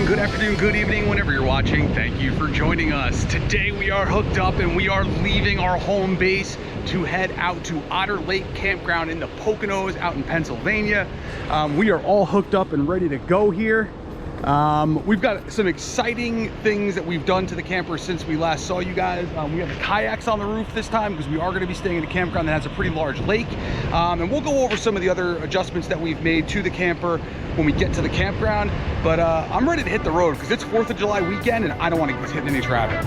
good afternoon, good evening, whenever you're watching. Thank you for joining us. Today we are hooked up and we are leaving our home base to head out to Otter Lake Campground in the Poconos out in Pennsylvania. We are all hooked up and ready to go here. We've got some exciting things that we've done to the camper since we last saw you guys. We have the kayaks on the roof this time because we are going to be staying in a campground that has a pretty large lake. And we'll go over some of the other adjustments that we've made to the camper when we get to the campground. But I'm ready to hit the road because it's 4th of July weekend and I don't want to get hit in any traffic.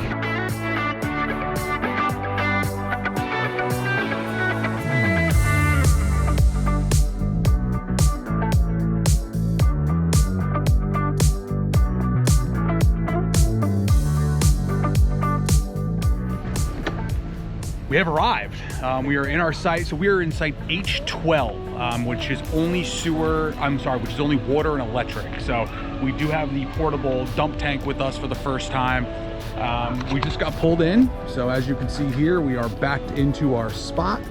We have arrived. We are in our site. So we are in site H12, which is only which is only water and electric. So we do have the portable dump tank with us for the first time. We just got pulled in. So as you can see here, we are backed into our spot.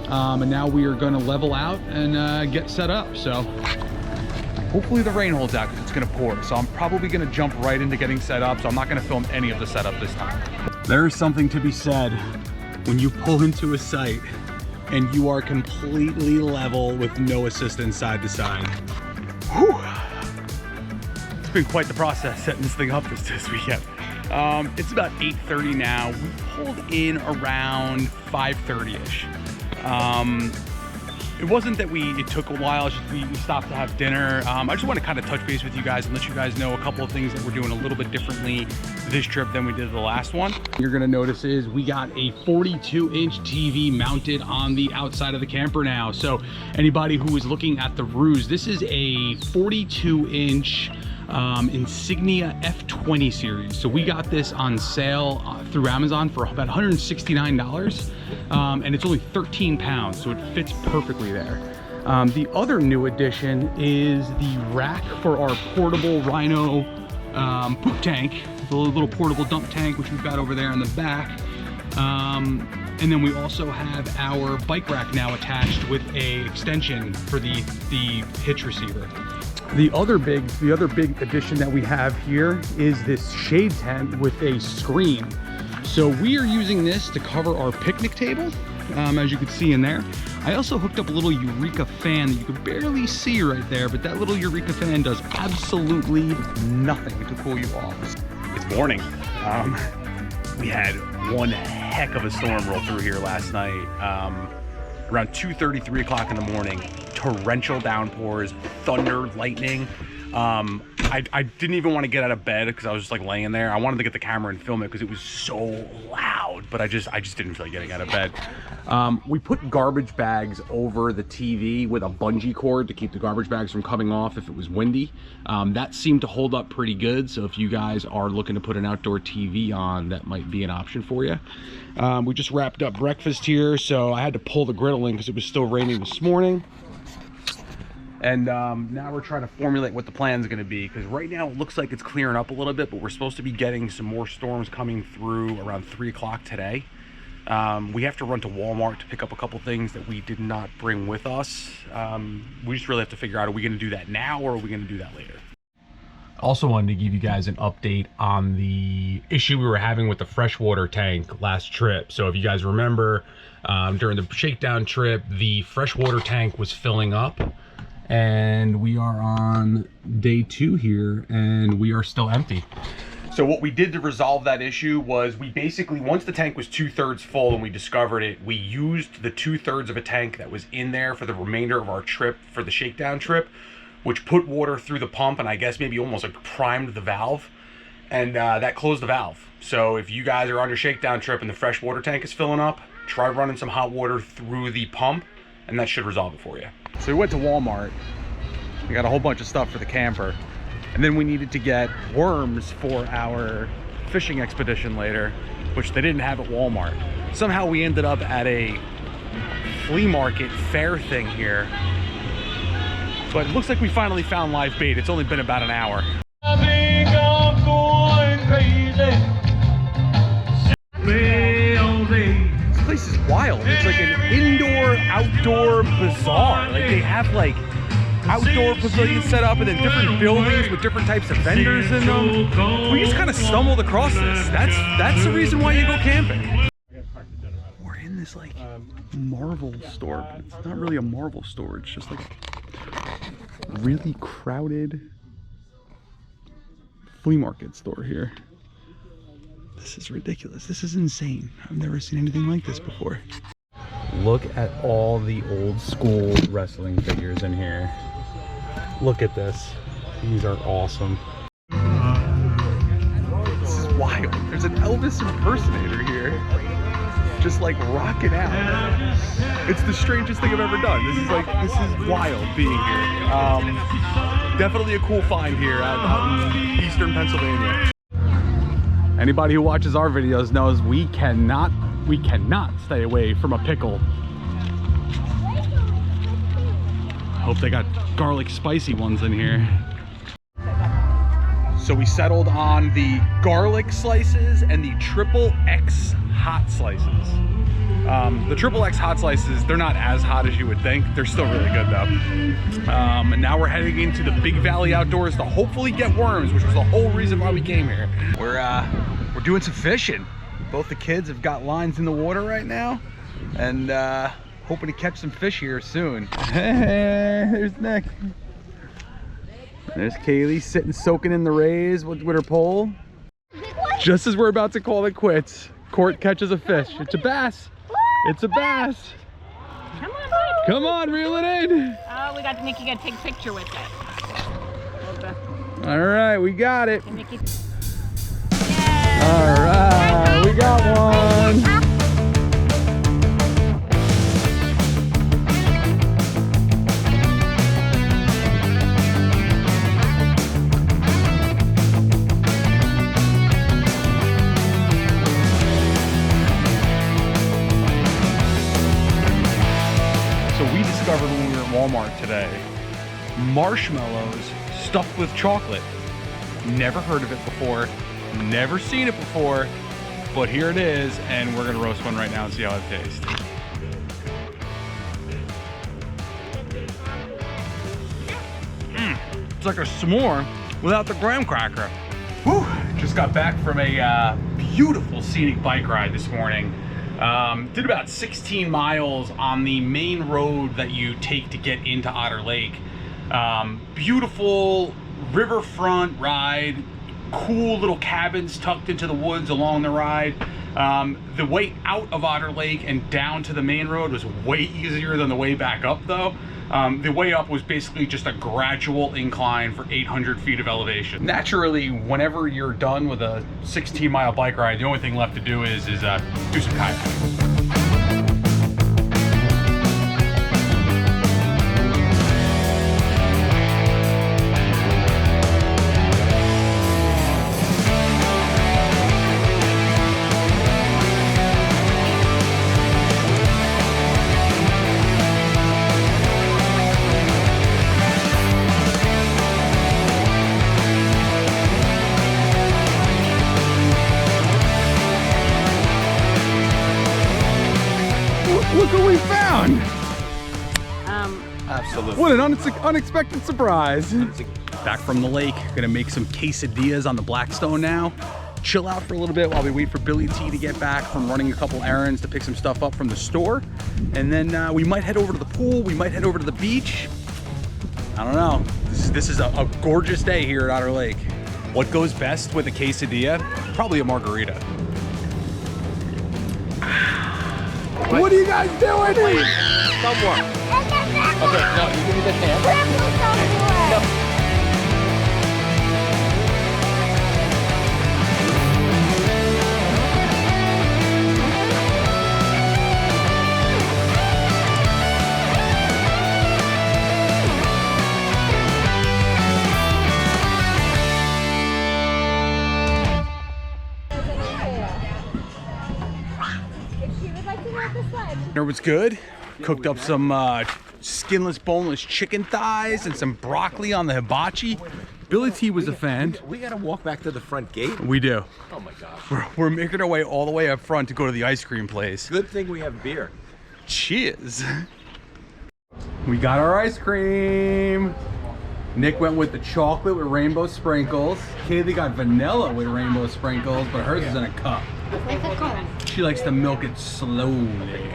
And now we are gonna level out and get set up. So hopefully the rain holds out because it's gonna pour. So I'm probably gonna jump right into getting set up. So I'm not gonna film any of the setup this time. There is something to be said when you pull into a site and you are completely level with no assistance side to side. Whew. It's been quite the process setting this thing up this weekend. It's about 8:30 now. We pulled in around 5:30-ish. It wasn't that it took a while, it's just we stopped to have dinner. I just want to kind of touch base with you guys and let you guys know a couple of things that we're doing a little bit differently this trip than we did the last one. You're gonna notice is we got a 42-inch TV mounted on the outside of the camper now. So anybody who is looking at the Roos, this is a 42-inch Insignia F20 series. So we got this on sale through Amazon for about $169, and it's only 13 pounds, so it fits perfectly there. The other new addition is the rack for our portable Rhino poop tank, the little portable dump tank, which we've got over there in the back. And then we also have our bike rack now attached with a extension for the hitch receiver. The other big addition that we have here is this shade tent with a screen. So we are using this to cover our picnic table, as you can see in there. I also hooked up a little Eureka fan that you can barely see right there, but that little Eureka fan does absolutely nothing to cool you off. It's morning. We had one heck of a storm roll through here last night. Around 2:30, 3 o'clock in the morning, torrential downpours, thunder, lightning. I didn't even want to get out of bed because I was just like laying there. I wanted to get the camera and film it because it was so loud, but I just didn't feel like getting out of bed. We put garbage bags over the TV with a bungee cord to keep the garbage bags from coming off if it was windy. That seemed to hold up pretty good. So if you guys are looking to put an outdoor TV on, that might be an option for you. We just wrapped up breakfast here, so I had to pull the griddle in because it was still raining this morning. And now we're trying to formulate what the plan is going to be, because right now it looks like it's clearing up a little bit, but we're supposed to be getting some more storms coming through around 3 o'clock today. We have to run to Walmart to pick up a couple things that we did not bring with us. We just really have to figure out, are we going to do that now or are we going to do that later? Also wanted to give you guys an update on the issue we were having with the freshwater tank last trip. So if you guys remember, during the shakedown trip, the freshwater tank was filling up. And we are on day 2 here and we are still empty. So what we did to resolve that issue was we basically, once the tank was 2/3 full and we discovered it, we used the 2/3 of a tank that was in there for the remainder of our trip for the shakedown trip, which put water through the pump and I guess maybe almost like primed the valve, and that closed the valve. So if you guys are on your shakedown trip and the fresh water tank is filling up, try running some hot water through the pump and that should resolve it for you. So we went to Walmart. We got a whole bunch of stuff for the camper. And then we needed to get worms for our fishing expedition later, which they didn't have at Walmart. Somehow we ended up at a flea market fair thing here. But it looks like we finally found live bait. It's only been about an hour. I think I'm going crazy. This place is wild. It's like an indoor-outdoor bazaar. Like they have like outdoor pavilions set up and then different buildings with different types of vendors in them. We just kind of stumbled across this. That's the reason why you go camping. We're in this like Marvel store, but it's not really a Marvel store. It's just like a really crowded flea market store here. This is ridiculous. This is insane. I've never seen anything like this before. Look at all the old school wrestling figures in here. Look at this. These are awesome. This is wild. There's an Elvis impersonator here, just like rocking out. It's the strangest thing I've ever done. This is wild being here. Definitely a cool find here out in eastern Pennsylvania. Anybody who watches our videos knows we cannot stay away from a pickle. Hope they got garlic spicy ones in here. So we settled on the garlic slices and the XXX hot slices. The XXX hot slices, they're not as hot as you would think. They're still really good though. And now we're heading into the Big Valley Outdoors to hopefully get worms, which was the whole reason why we came here. We're doing some fishing. Both the kids have got lines in the water right now, and hoping to catch some fish here soon. Hey, there's Nick. There's Kaylee sitting soaking in the rays with her pole. Just as we're about to call it quits, Court catches a fish. It's a bass. It's a bass. Come on, bud. Come on, reel it in. Oh, we got Nikki. Got to take a picture with it. All right, we got it. Nikki. All right, we got one. Discovered when we were at Walmart today, marshmallows stuffed with chocolate. Never heard of it before, never seen it before, but here it is, and we're gonna roast one right now and see how it tastes. It's like a s'more without the graham cracker. Whew, just got back from a beautiful scenic bike ride this morning. Did about 16 miles on the main road that you take to get into Otter Lake. Beautiful riverfront ride, cool little cabins tucked into the woods along the ride. The way out of Otter Lake and down to the main road was way easier than the way back up though. The way up was basically just a gradual incline for 800 feet of elevation. Naturally, whenever you're done with a 16-mile bike ride, the only thing left to do is do some kayaking. Look what we found! Absolutely. What an unexpected surprise. Back from the lake, gonna make some quesadillas on the Blackstone now. Chill out for a little bit while we wait for Billy T to get back from running a couple errands to pick some stuff up from the store. And then we might head over to the pool, we might head over to the beach. I don't know. This is a gorgeous day here at Otter Lake. What goes best with a quesadilla? Probably a margarita. What are you guys doing? Somewhere. Okay, no, you give me the hand. Yep. Dinner was good. Cooked up some skinless, boneless chicken thighs and some broccoli on the hibachi. Billy T was a fan. We gotta walk back to the front gate. We do. Oh my gosh. We're making our way all the way up front to go to the ice cream place. Good thing we have beer. Cheers. We got our ice cream. Nick went with the chocolate with rainbow sprinkles. Kaylee got vanilla with rainbow sprinkles, but hers is in a cup. Like a cone. She likes to milk it slowly.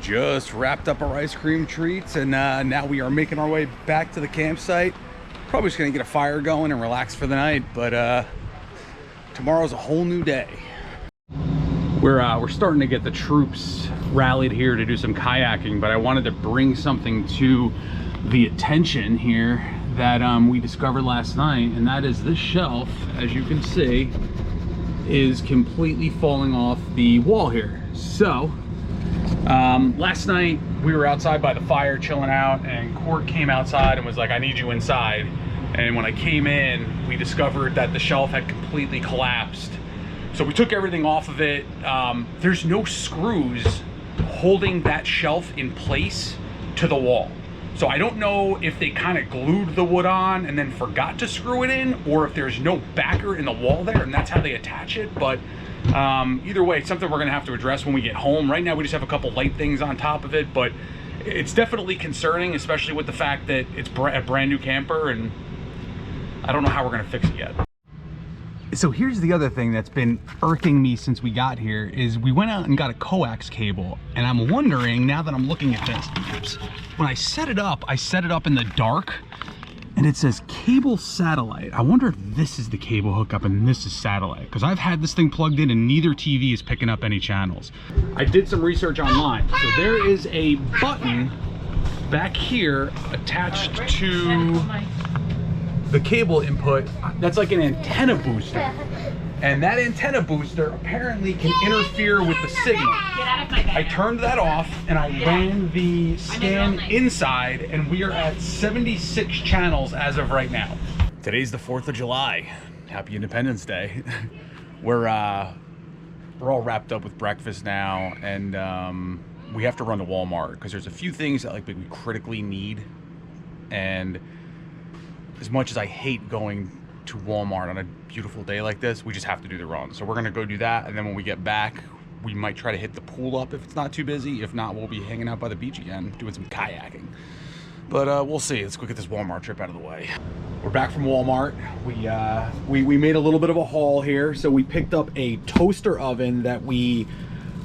Just wrapped up our ice cream treats, and now we are making our way back to the campsite. Probably just gonna get a fire going and relax for the night, but tomorrow's a whole new day. We're starting to get the troops rallied here to do some kayaking, but I wanted to bring something to the attention here that we discovered last night, and that is this shelf, as you can see, is completely falling off the wall here. So last night we were outside by the fire chilling out, and Court came outside and was like, I need you inside. And when I came in, we discovered that the shelf had completely collapsed. So we took everything off of it. There's no screws holding that shelf in place to the wall. So I don't know if they kind of glued the wood on and then forgot to screw it in, or if there's no backer in the wall there and that's how they attach it. But either way, it's something we're gonna have to address when we get home. Right now we just have a couple light things on top of it, but it's definitely concerning, especially with the fact that it's a brand new camper, and I don't know how we're gonna fix it yet. So here's the other thing that's been irking me since we got here is we went out and got a coax cable, and I'm wondering, now that I'm looking at this, when I set it up in the dark, and it says cable satellite. I wonder if this is the cable hookup and this is satellite, because I've had this thing plugged in and neither TV is picking up any channels. I did some research online. So there is a button back here attached to the cable input that's like an antenna booster, and that antenna booster apparently can interfere with the signal. Get out of my bed. I turned that off and I ran the scan inside, and we are at 76 channels as of right now. Today's the 4th of July. Happy Independence Day. We're all wrapped up with breakfast now, and we have to run to Walmart because there's a few things that we critically need, and as much as I hate going to Walmart on a beautiful day like this, we just have to do the run. So we're gonna go do that, and then when we get back, we might try to hit the pool up if it's not too busy. If not, we'll be hanging out by the beach again, doing some kayaking. But we'll see. Let's go get this Walmart trip out of the way. We're back from Walmart. We made a little bit of a haul here. So we picked up a toaster oven that we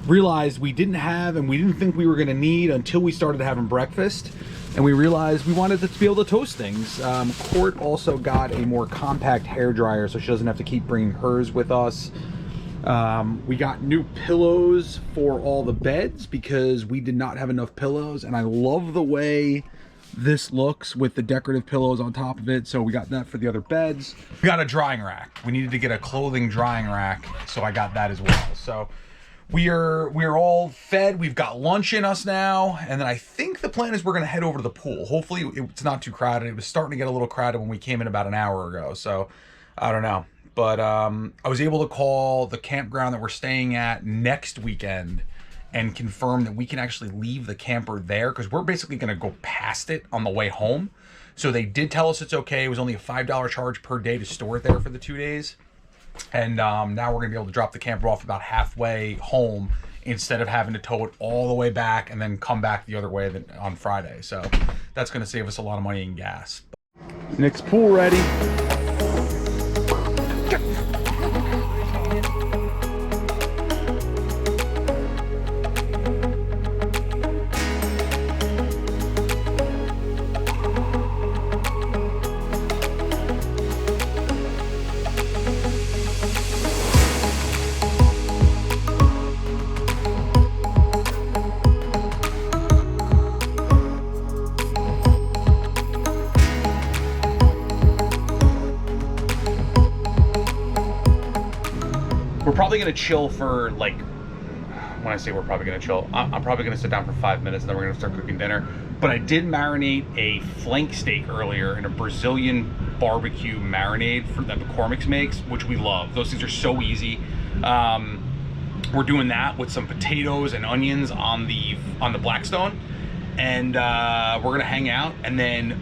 realized we didn't have and we didn't think we were gonna need until we started having breakfast. And we realized we wanted to be able to toast things. Court also got a more compact hair dryer, so she doesn't have to keep bringing hers with us. We got new pillows for all the beds because we did not have enough pillows, and I love the way this looks with the decorative pillows on top of it, so we got that for the other beds. We got a drying rack. We needed to get a clothing drying rack, so I got that as well. So we're all fed. We've got lunch in us now, and then I think the plan is we're gonna head over to the pool. Hopefully it's not too crowded. It was starting to get a little crowded when we came in about an hour ago, so I don't know. But I was able to call the campground that we're staying at next weekend and confirm that we can actually leave the camper there, because we're basically gonna go past it on the way home. So they did tell us it's okay. It was only a $5 charge per day to store it there for the 2 days. And now we're gonna be able to drop the camper off about halfway home instead of having to tow it all the way back and then come back the other way on Friday. So that's gonna save us a lot of money in gas. Nick's pool ready. We're probably gonna chill for when I say we're probably gonna chill, I'm probably gonna sit down for 5 minutes and then we're gonna start cooking dinner. But I did marinate a flank steak earlier in a Brazilian barbecue marinade that McCormick's makes, which we love. Those things are so easy. We're doing that with some potatoes and onions on the Blackstone, and we're gonna hang out. And then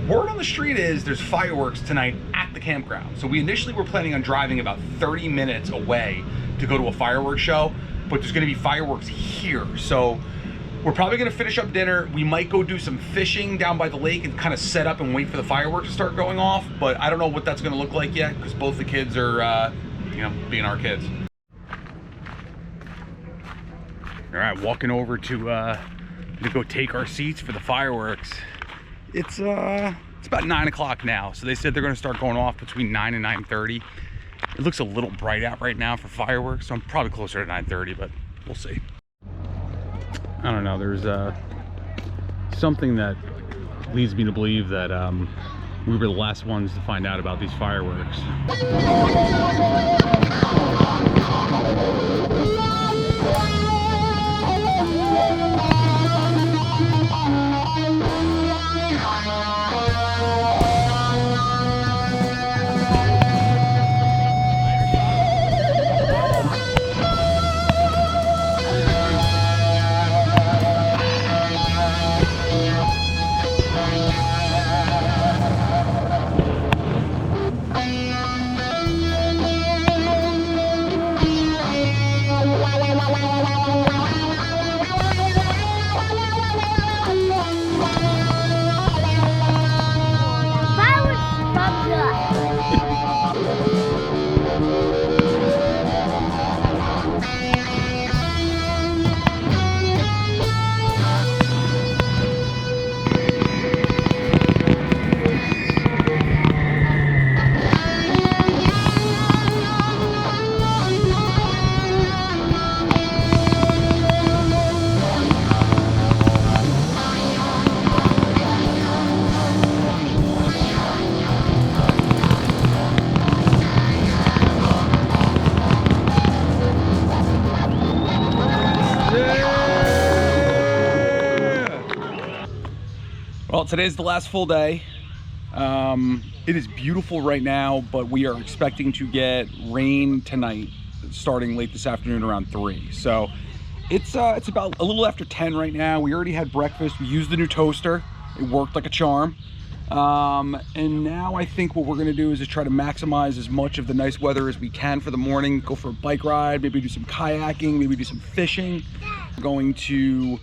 word on the street is there's fireworks tonight at the campground. So we initially were planning on driving about 30 minutes away to go to a fireworks show, but there's gonna be fireworks here. So we're probably gonna finish up dinner. We might go do some fishing down by the lake and kind of set up and wait for the fireworks to start going off, but I don't know what that's gonna look like yet because both the kids are, you know, being our kids. All right, walking over to go take our seats for the fireworks. It's about 9 o'clock now, so they said they're gonna start going off between 9 and 9:30. It looks a little bright out right now for fireworks, so I'm probably closer to 9:30, but we'll see. I don't know, there's something that leads me to believe that we were the last ones to find out about these fireworks. Well, today's the last full day. It is beautiful right now, but we are expecting to get rain tonight, starting late this afternoon around 3. So it's about a little after 10 right now. We already had breakfast. We used the new toaster. It worked like a charm. And now I think what we're gonna do is just try to maximize as much of the nice weather as we can for the morning. Go for a bike ride, maybe do some kayaking, maybe do some fishing. We're going to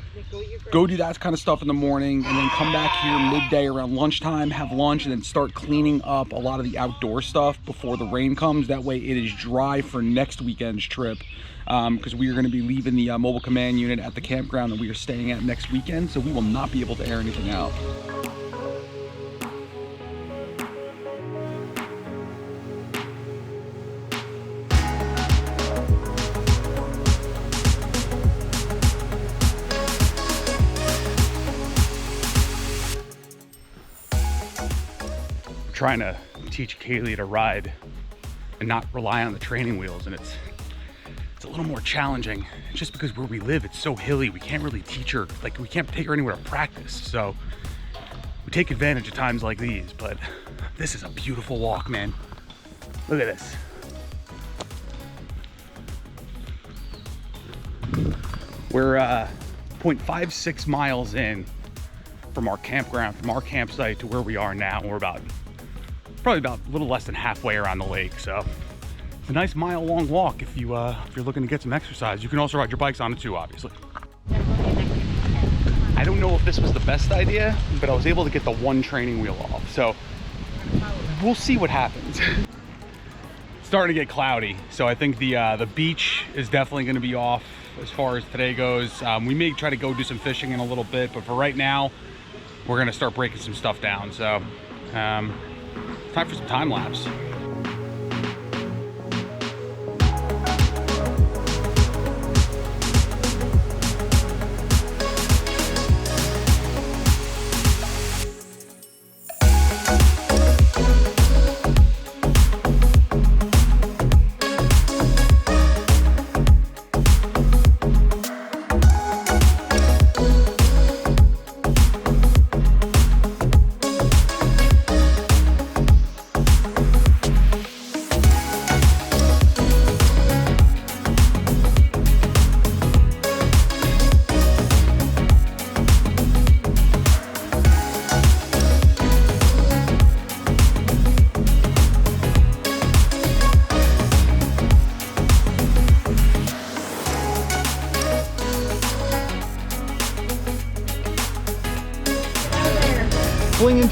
go do that kind of stuff in the morning and then come back here midday around lunchtime, have lunch, and then start cleaning up a lot of the outdoor stuff before the rain comes. That way it is dry for next weekend's trip, because we are going to be leaving the mobile command unit at the campground that we are staying at next weekend, so we will not be able to air anything out. Trying to teach Kaylee to ride and not rely on the training wheels, and it's a little more challenging. It's just because where we live, it's so hilly, we can't really teach her, like we can't take her anywhere to practice. So we take advantage of times like these, but this is a beautiful walk, man. Look at this. We're 0.56 miles in from our campground, from our campsite to where we are now. We're probably about a little less than halfway around the lake. So it's a nice mile-long walk if you're looking to get some exercise. You can also ride your bikes on it too, obviously. I don't know if this was the best idea, but I was able to get the one training wheel off. So we'll see what happens. It's starting to get cloudy, so I think the beach is definitely going to be off as far as today goes. We may try to go do some fishing in a little bit, but for right now, we're going to start breaking some stuff down. So time for some time lapse.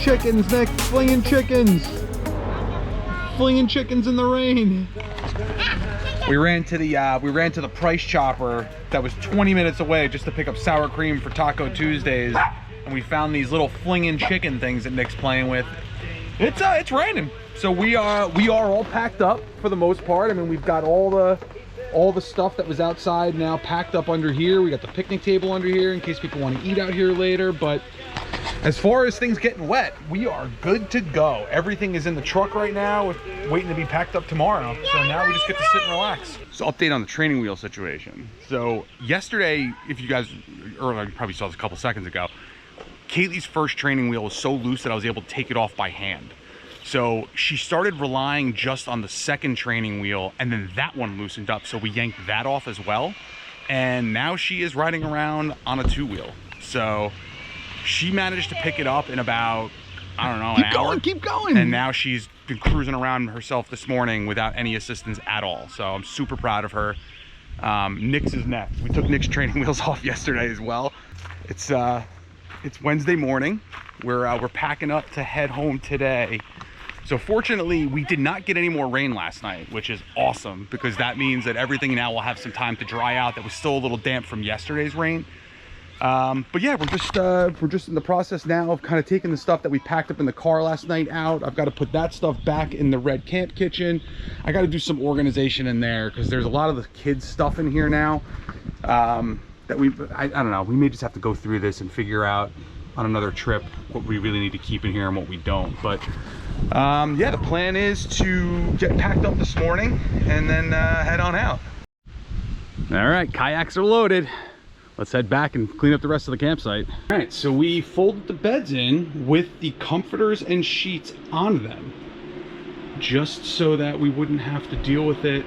chickens, Nick. Flinging chickens. Flinging chickens in the rain. We ran to the Price Chopper that was 20 minutes away just to pick up sour cream for Taco Tuesdays, and we found these little flinging chicken things that Nick's playing with. It's raining, so we are all packed up for the most part. I mean, we've got all the stuff that was outside now packed up under here. We got the picnic table under here in case people want to eat out here later. But as far as things getting wet, we are good to go. Everything is in the truck right now, waiting to be packed up tomorrow. So now we just get to sit and relax. So update on the training wheel situation. So yesterday, if you guys, earlier, you probably saw this a couple seconds ago, Kaylee's first training wheel was so loose that I was able to take it off by hand. So she started relying just on the second training wheel, and then that one loosened up, so we yanked that off as well. And now she is riding around on a two-wheel. So she managed to pick it up in about, I don't know, an hour. Keep going. And now she's been cruising around herself this morning without any assistance at all. So I'm super proud of her. Nick's is next. We took Nick's training wheels off yesterday as well. It's Wednesday morning. We're packing up to head home today. So fortunately, we did not get any more rain last night, which is awesome because that means that everything now will have some time to dry out. That was still a little damp from yesterday's rain. But yeah, we're just in the process now of kind of taking the stuff that we packed up in the car last night out. I've got to put that stuff back in the red camp kitchen. I got to do some organization in there because there's a lot of the kids stuff in here now. That I don't know, we may just have to go through this and figure out on another trip what we really need to keep in here and what we don't. But yeah, the plan is to get packed up this morning and then head on out. All right, kayaks are loaded. Let's head back and clean up the rest of the campsite. All right, so we folded the beds in with the comforters and sheets on them, just so that we wouldn't have to deal with it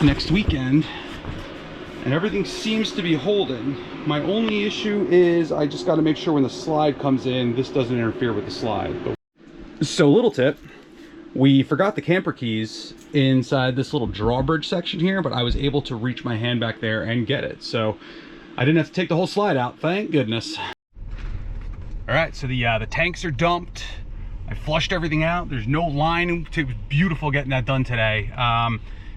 next weekend. And everything seems to be holding. My only issue is I just got to make sure when the slide comes in, this doesn't interfere with the slide. So little tip, we forgot the camper keys inside this little drawbridge section here, but I was able to reach my hand back there and get it. So I didn't have to take the whole slide out, thank goodness. All right, so the tanks are dumped. I flushed everything out. There's no line. It was beautiful getting that done today.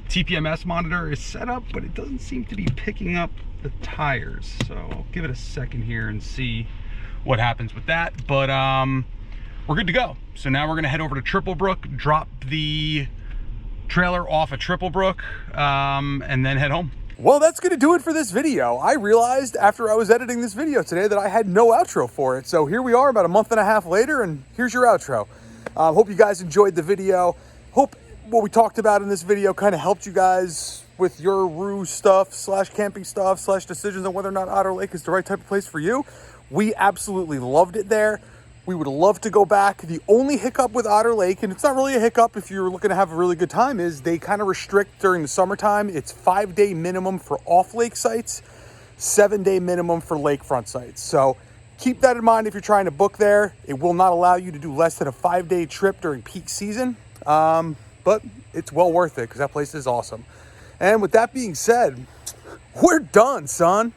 TPMS monitor is set up, but it doesn't seem to be picking up the tires. So I'll give it a second here and see what happens with that. But we're good to go. So now we're gonna head over to Triplebrook, drop the trailer off at Triplebrook, and then head home. Well, that's gonna do it for this video. I realized after I was editing this video today that I had no outro for it. So here we are about a month and a half later, and here's your outro. Hope you guys enjoyed the video. Hope what we talked about in this video kind of helped you guys with your Roo stuff / camping stuff / decisions on whether or not Otter Lake is the right type of place for you. We absolutely loved it there. We would love to go back. The only hiccup with Otter Lake, and it's not really a hiccup if you're looking to have a really good time, is they kind of restrict during the summertime. It's 5-day minimum for off-lake sites, 7-day minimum for lakefront sites. So keep that in mind if you're trying to book there. It will not allow you to do less than a 5-day trip during peak season. But it's well worth it because that place is awesome. And with that being said, we're done, son.